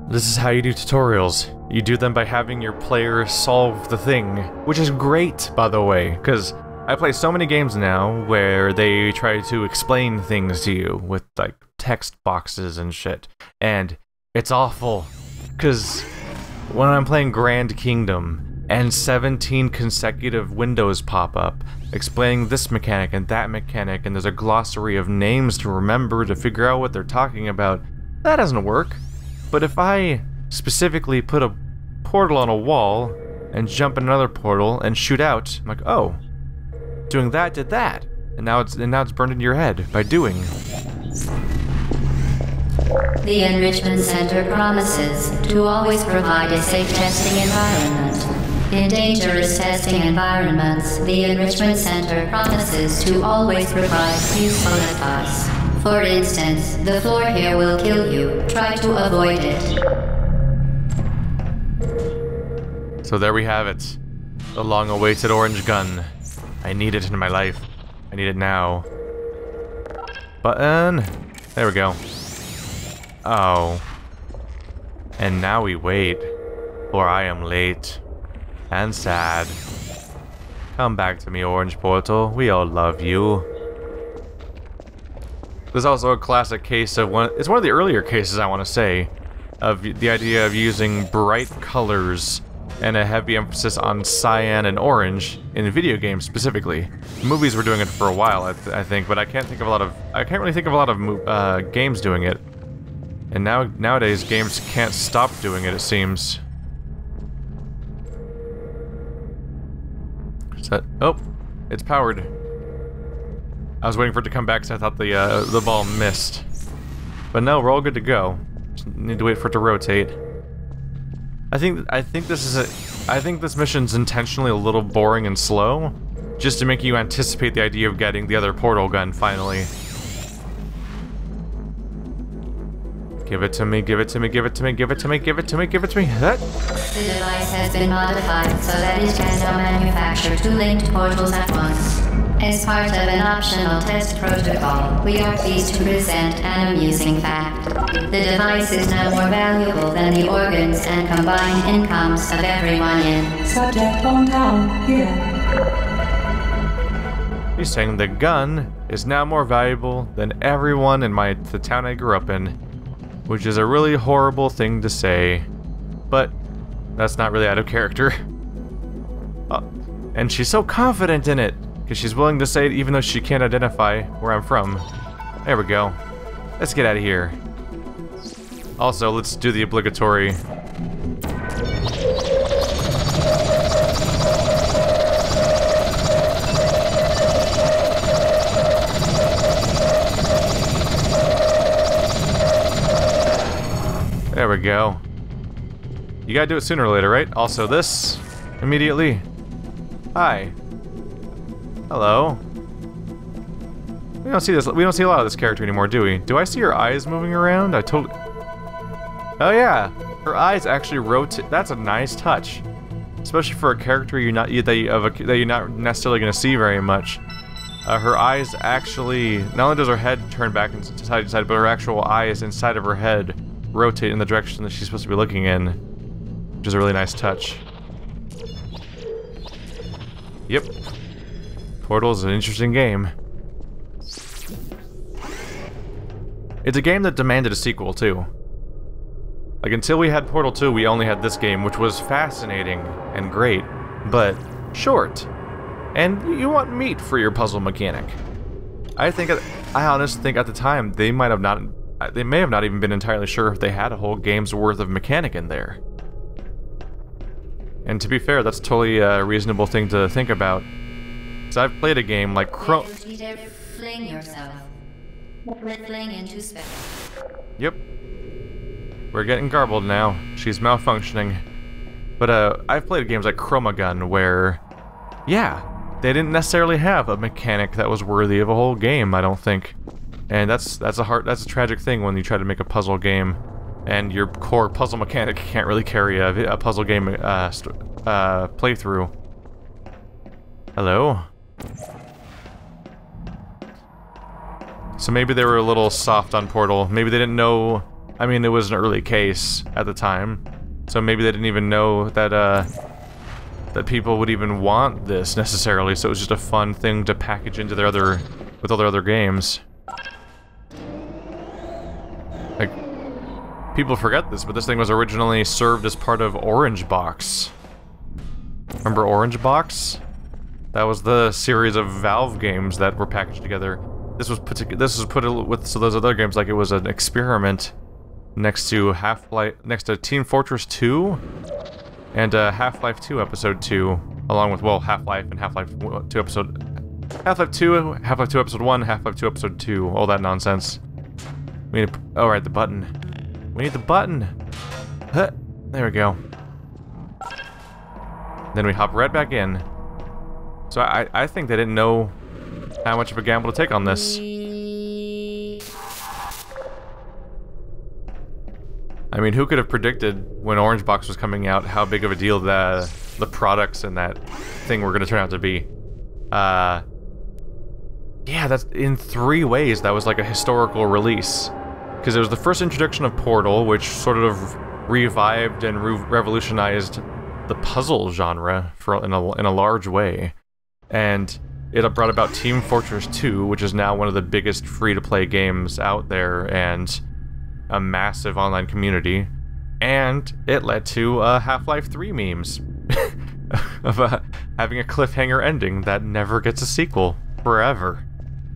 This is how you do tutorials. You do them by having your player solve the thing, which is great, by the way, because I play so many games now where they try to explain things to you with, like, text boxes and shit, and it's awful, because when I'm playing Grand Kingdom and 17 consecutive windows pop up explaining this mechanic and that mechanic, and there's a glossary of names to remember to figure out what they're talking about, that doesn't work. But if I specifically put a portal on a wall and jump in another portal and shoot out, I'm like, oh, doing that did that, and now it's burned into your head by doing. The Enrichment Center promises to always provide a safe testing environment. In dangerous testing environments, the Enrichment Center promises to always provide useful advice. For instance, the floor here will kill you. Try to avoid it. So there we have it. The long-awaited orange gun. I need it in my life. I need it now. Button. There we go. Oh. And now we wait. For I am late. And sad. Come back to me, Orange Portal. We all love you. There's also a classic case of it's one of the earlier cases, I want to say, of the idea of using bright colors and a heavy emphasis on cyan and orange in video games specifically. Movies were doing it for a while, I think, but I can't really think of a lot of games doing it. And nowadays games can't stop doing it, it seems. Oh, it's powered. I was waiting for it to come back because I thought the ball missed. But no, we're all good to go. Just need to wait for it to rotate. I think this mission's intentionally a little boring and slow, just to make you anticipate the idea of getting the other portal gun finally. Give it to me, give it to me, give it to me, give it to me, give it to me, give it to me. That. The device has been modified so that it can now manufacture two linked portals at once. As part of an optional test protocol, we are pleased to present an amusing fact. The device is now more valuable than the organs and combined incomes of everyone in Subject Hometown here. He's saying the gun is now more valuable than everyone in the town I grew up in, which is a really horrible thing to say, but that's not really out of character. And she's so confident in it, because she's willing to say it even though she can't identify where I'm from. There we go. Let's get out of here. Also, let's do the obligatory. There we go. You gotta do it sooner or later, right? Also this, immediately. Hi. Hello. We don't see this. We don't see a lot of this character anymore, do we? Do I see her eyes moving around? Oh yeah, her eyes actually rotate. That's a nice touch, especially for a character that you're not necessarily going to see very much. Her eyes actually, not only does her head turn back side to side, but her actual eyes inside of her head rotate in the direction that she's supposed to be looking in, which is a really nice touch. Yep. Portal is an interesting game. It's a game that demanded a sequel, too. Like, until we had Portal 2, we only had this game, which was fascinating and great, but short. And you want meat for your puzzle mechanic. I honestly think at the time, they may have not even been entirely sure if they had a whole game's worth of mechanic in there. And to be fair, that's totally a reasonable thing to think about. So I've played a game like Yep. We're getting garbled now. She's malfunctioning. But I've played games like Chroma Gun where, yeah, they didn't necessarily have a mechanic that was worthy of a whole game, I don't think. And that's a tragic thing when you try to make a puzzle game and your core puzzle mechanic can't really carry a puzzle game playthrough. Hello? So maybe they were a little soft on Portal. Maybe they didn't know I mean, it was an early case at the time, so maybe they didn't even know that, that people would even want this necessarily, so it was just a fun thing to package into their with all their other games. Like, people forget this, but this thing was originally served as part of Orange Box. Remember Orange Box? That was the series of Valve games that were packaged together. This was put with those other games like it was an experiment next to Team Fortress 2 and Half-Life 2 Episode 2, along with, well, Half-Life and Half-Life 2 Episode... Half-Life 2, Half-Life 2 Episode 1, Half-Life 2 Episode 2, all that nonsense. We need to... Oh, right, the button. We need the button! Huh, there we go. Then we hop right back in. So I think they didn't know how much of a gamble to take on this. I mean, who could have predicted when Orange Box was coming out how big of a deal the products and that thing were going to turn out to be? Yeah, that's in 3 ways that was like a historical release. Because it was the first introduction of Portal, which sort of revived and revolutionized the puzzle genre in a large way. And it brought about Team Fortress 2, which is now one of the biggest free-to-play games out there, and a massive online community. And it led to Half-Life 3 memes of having a cliffhanger ending that never gets a sequel forever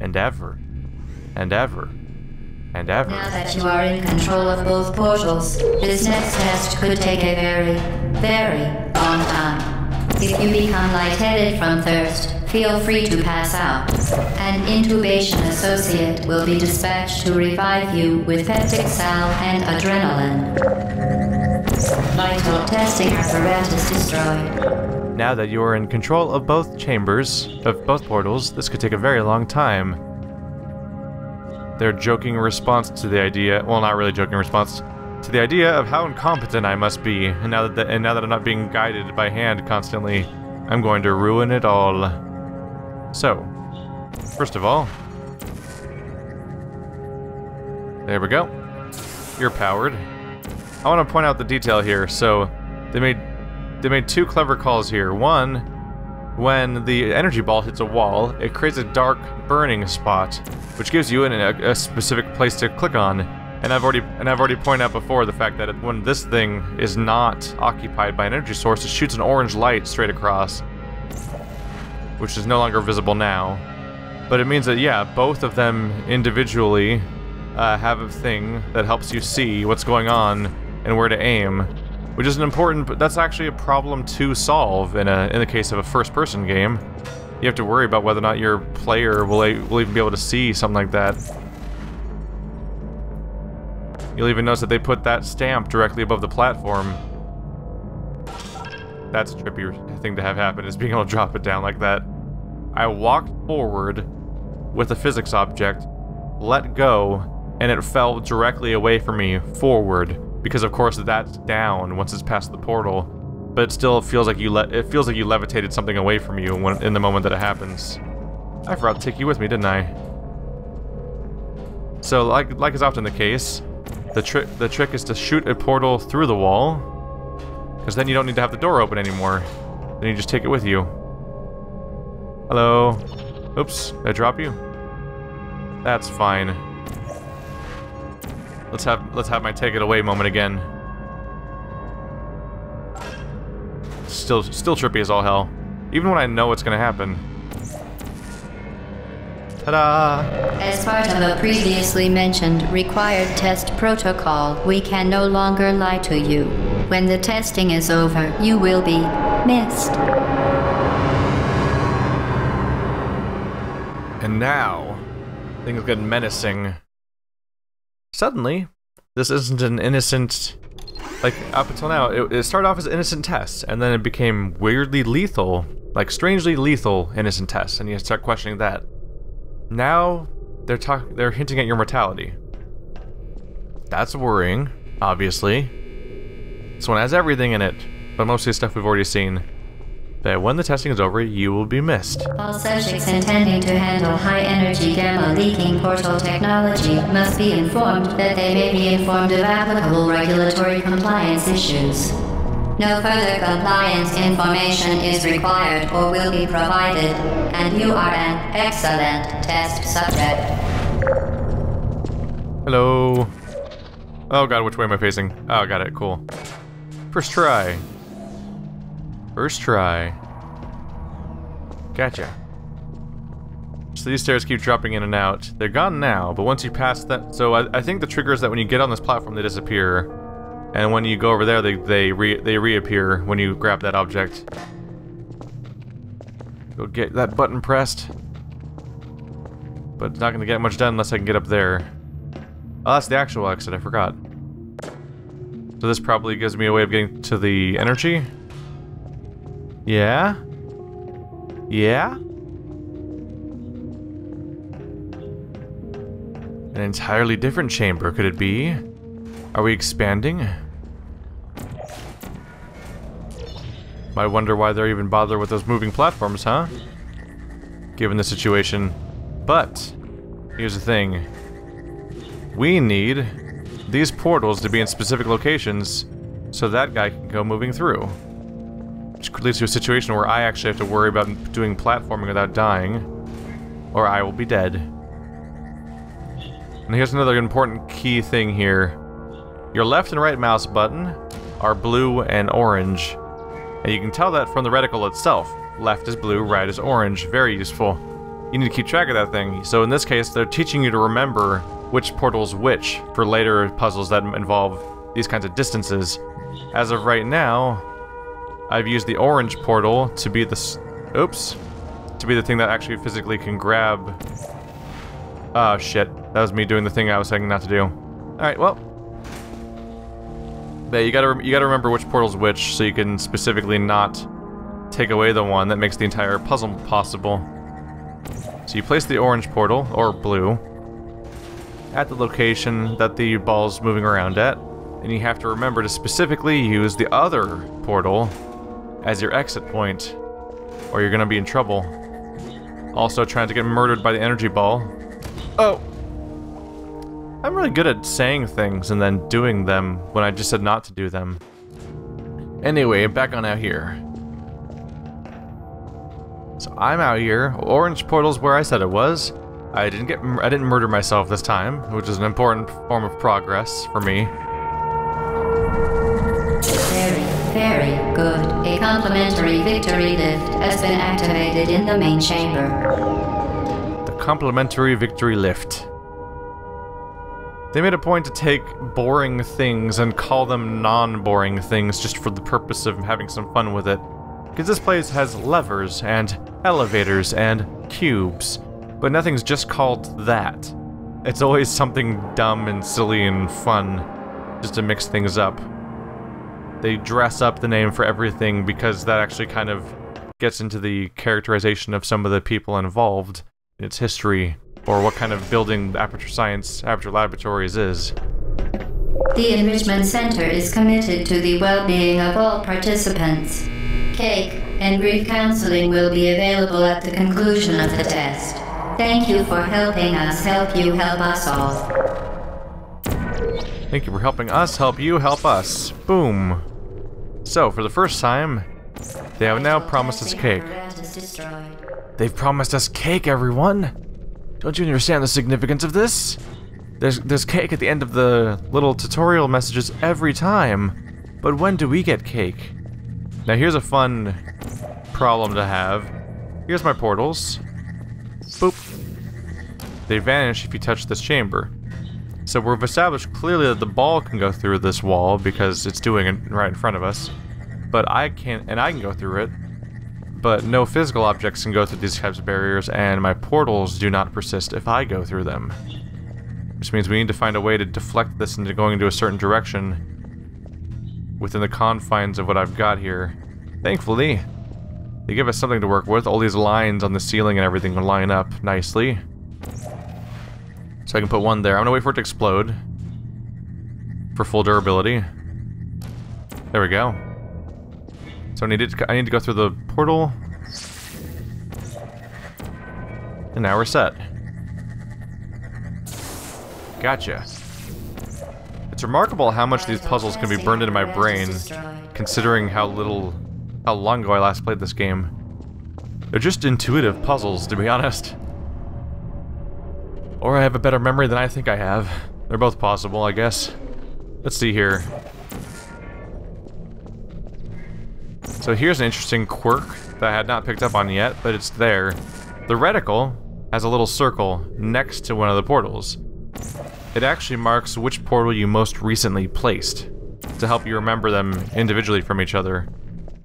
and ever and ever and ever. Now that you are in control of both portals, this next test could take a very, very long time. If you become lightheaded from thirst, feel free to pass out. An intubation associate will be dispatched to revive you with peptic salve and adrenaline. Vital testing apparatus destroyed. Now that you are in control of both chambers, of both portals, this could take a very long time. Their joking response to the idea, well, not really joking response, to the idea of how incompetent I must be, and now that I'm not being guided by hand constantly, I'm going to ruin it all. So, first of all, there we go. You're powered. I want to point out the detail here. So, they made 2 clever calls here. One, when the energy ball hits a wall, it creates a dark burning spot, which gives you a specific place to click on. And I've already pointed out before the fact that when this thing is not occupied by an energy source, it shoots an orange light straight across, which is no longer visible now. But it means that, yeah, both of them individually have a thing that helps you see what's going on and where to aim, which is but that's actually a problem to solve in the case of a first-person game. You have to worry about whether or not your player will even be able to see something like that. You'll even notice that they put that stamp directly above the platform. That's a trippy thing to have happen, is being able to drop it down like that. I walked forward with a physics object, let go, and it fell directly away from me, forward, because of course that's down once it's past the portal. But it still feels like you levitated something away from you in the moment that it happens. I forgot to take you with me, didn't I? So, like is often the case, the trick is to shoot a portal through the wall, because then you don't need to have the door open anymore. Then you just take it with you. Hello. Oops, did I drop you? That's fine. Let's have my take it away moment again. Still trippy as all hell. Even when I know what's gonna happen. Ta-da! As part of a previously mentioned required test protocol, we can no longer lie to you. When the testing is over, you will be missed. And now, things get menacing. Suddenly, this isn't an innocent... Like, up until now, it started off as innocent tests, and then it became weirdly lethal. Like, strangely lethal innocent tests, and you start questioning that. Now, they're hinting at your mortality. That's worrying, obviously. This one has everything in it, but mostly stuff we've already seen. But when the testing is over, you will be missed. All subjects intending to handle high-energy gamma-leaking portal technology must be informed that they may be informed of applicable regulatory compliance issues. No further compliance information is required or will be provided, and you are an excellent test subject. Hello. Oh god, which way am I facing? Oh, got it, cool. First try. First try. Gotcha. So these stairs keep dropping in and out. They're gone now, but once you pass that... So I think the trigger is that when you get on this platform, they disappear. And when you go over there, they reappear when you grab that object. Go get that button pressed. But it's not going to get much done unless I can get up there. Oh, that's the actual exit, I forgot. So this probably gives me a way of getting to the energy. Yeah? Yeah? An entirely different chamber, could it be? Are we expanding? Might wonder why they're even bother with those moving platforms, huh? Given the situation. But, here's the thing. We need these portals to be in specific locations so that guy can go moving through. Which leads to a situation where I actually have to worry about doing platforming without dying, or I will be dead. And here's another important key thing here. Your left and right mouse button are blue and orange. And you can tell that from the reticle itself. Left is blue, right is orange. Very useful. You need to keep track of that thing. So in this case, they're teaching you to remember which portal's which for later puzzles that involve these kinds of distances. As of right now, I've used the orange portal to be the thing that actually physically can grab... Oh shit, that was me doing the thing I was saying not to do. Alright, well. But you gotta remember which portal's which so you can specifically not take away the one that makes the entire puzzle possible. So you place the orange portal, or blue, at the location that the ball's moving around at, and you have to remember to specifically use the other portal as your exit point, or you're gonna be in trouble. Also trying to get murdered by the energy ball. Oh! I'm really good at saying things and then doing them when I just said not to do them. Anyway, back on out here. So I'm out here. Orange portal's where I said it was. I didn't murder myself this time, which is an important form of progress for me. Very, very good. A complimentary victory lift has been activated in the main chamber. The complimentary victory lift. They made a point to take boring things and call them non-boring things just for the purpose of having some fun with it. Because this place has levers and elevators and cubes, but nothing's just called that. It's always something dumb and silly and fun, just to mix things up. They dress up the name for everything because that actually kind of gets into the characterization of some of the people involved in its history, or what kind of building the Aperture Laboratories is. The Enrichment Center is committed to the well-being of all participants. Cake and brief counseling will be available at the conclusion of the test. Thank you for helping us help you help us all. Thank you for helping us help you help us. Boom. So, for the first time, they have now promised us cake. They've promised us cake, everyone! Don't you understand the significance of this? There's cake at the end of the little tutorial messages every time. But when do we get cake? Now here's a fun problem to have. Here's my portals. Boop. They vanish if you touch this chamber. So we've established clearly that the ball can go through this wall because it's doing it right in front of us. But I can go through it. But no physical objects can go through these types of barriers, and my portals do not persist if I go through them. Which means we need to find a way to deflect this into going into a certain direction within the confines of what I've got here. Thankfully, they give us something to work with. All these lines on the ceiling and everything will line up nicely. So I can put one there. I'm gonna wait for it to explode for full durability. There we go. So I need to go through the portal. And now we're set. Gotcha. It's remarkable how much these puzzles can be burned into my brain, considering how long ago I last played this game. They're just intuitive puzzles, to be honest. Or I have a better memory than I think I have. They're both possible, I guess. Let's see here. So here's an interesting quirk that I had not picked up on yet, but it's there. The reticle has a little circle next to one of the portals. It actually marks which portal you most recently placed, to help you remember them individually from each other.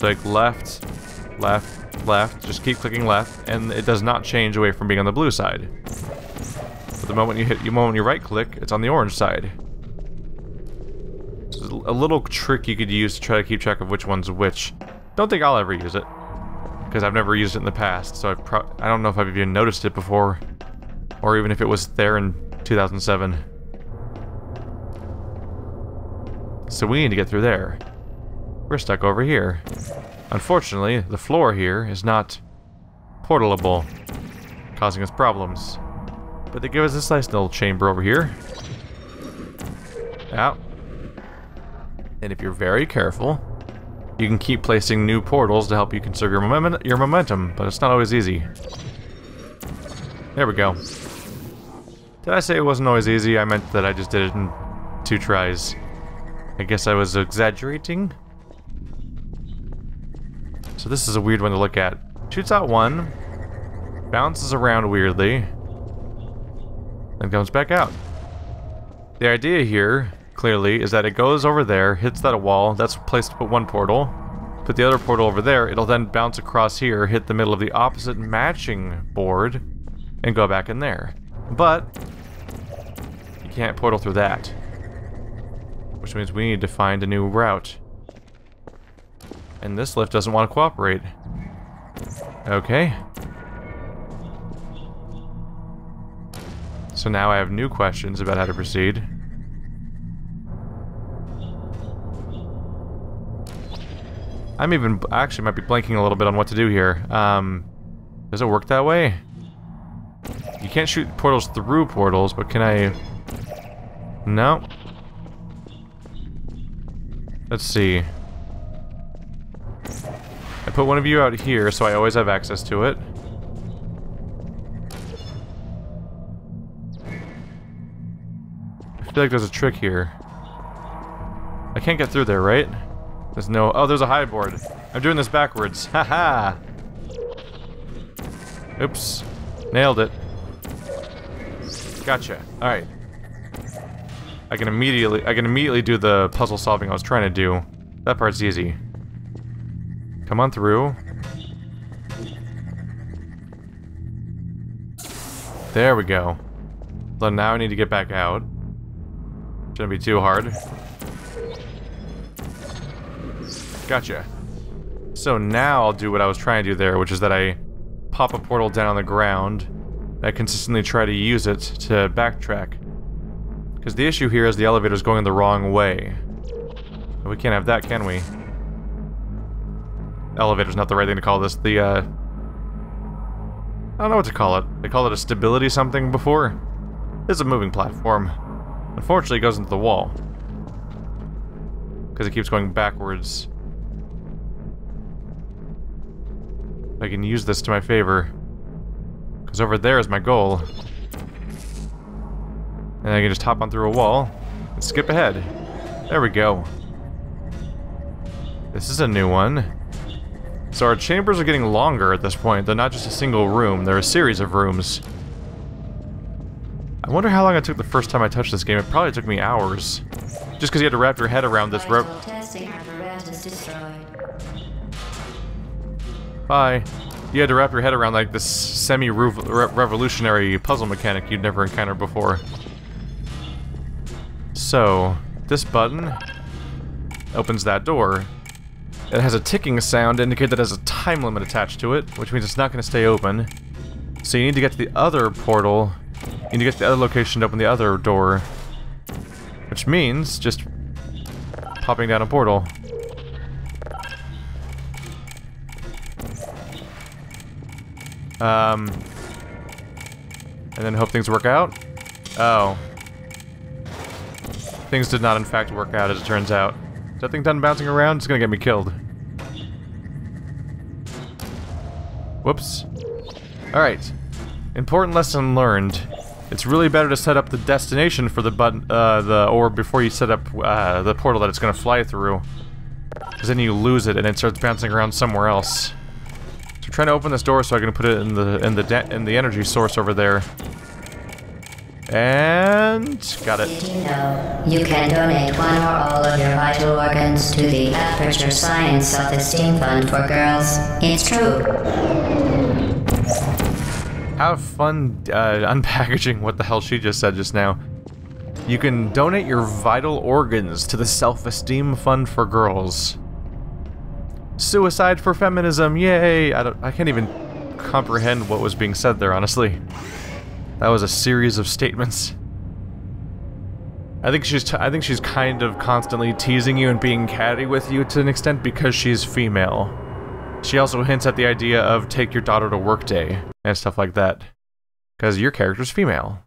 So like left, left, left, just keep clicking left, and it does not change away from being on the blue side. But the moment you right click, it's on the orange side. So a little trick you could use to try to keep track of which one's which. Don't think I'll ever use it, because I've never used it in the past, so I don't know if I've even noticed it before, or even if it was there in 2007. So we need to get through there. We're stuck over here. Unfortunately, the floor here is not portalable, causing us problems. But they give us this nice little chamber over here. Out. And if you're very careful, you can keep placing new portals to help you conserve your momentum, but it's not always easy. There we go. Did I say it wasn't always easy? I meant that I just did it in 2 tries. I guess I was exaggerating. So this is a weird one to look at. Shoots out 1, bounces around weirdly, and comes back out. The idea here, clearly, is that it goes over there, hits that wall, that's a place to put one portal, put the other portal over there, it'll then bounce across here, hit the middle of the opposite matching board, and go back in there. But you can't portal through that, which means we need to find a new route. And this lift doesn't want to cooperate. Okay. So now I have new questions about how to proceed. I actually might be blanking a little bit on what to do here. Does it work that way? You can't shoot portals through portals, but can I... No. Let's see. I put one of you out here, so I always have access to it. I feel like there's a trick here. I can't get through there, right? There's no... Oh, there's a high board. I'm doing this backwards. Haha! Oops. Nailed it. Gotcha. Alright. I can immediately do the puzzle solving I was trying to do. That part's easy. Come on through. There we go. So now I need to get back out. Shouldn't be too hard. Gotcha. So now I'll do what I was trying to do there, which is that I pop a portal down on the ground. I consistently try to use it to backtrack. Because the issue here is the elevator's going the wrong way. We can't have that, can we? Elevator's not the right thing to call this. The, I don't know what to call it. They called it a stability something before. It's a moving platform. Unfortunately, it goes into the wall. Because it keeps going backwards. I can use this to my favor. Because over there is my goal. And I can just hop on through a wall and skip ahead. There we go. This is a new one. So our chambers are getting longer at this point. They're not just a single room, they're a series of rooms. I wonder how long it took the first time I touched this game. It probably took me hours. Just because you had to wrap your head around this Bye. You had to wrap your head around like this semi-revolutionary puzzle mechanic you'd never encountered before. So, this button opens that door. It has a ticking sound to indicate that it has a time limit attached to it, which means it's not going to stay open. So you need to get to the other portal. You need to get to the other location to open the other door. Which means just popping down a portal. And then hope things work out. Oh. Things did not in fact work out, as it turns out. Is that thing done bouncing around? It's gonna get me killed. Whoops. Alright. Important lesson learned. It's really better to set up the destination for the button, the orb before you set up, the portal that it's gonna fly through. Because then you lose it and it starts bouncing around somewhere else. So I'm trying to open this door so I can put it in the energy source over there. And got it. Did you know you can donate one or all of your vital organs to the Aperture Science Self-Esteem Fund for Girls? It's true. Have fun unpackaging what the hell she just said just now. You can donate your vital organs to the Self-Esteem Fund for Girls. Suicide for feminism, yay! I can't even comprehend what was being said there, honestly. That was a series of statements. I think she's kind of constantly teasing you and being catty with you to an extent because she's female. She also hints at the idea of take your daughter to work day and stuff like that. Because your character's female.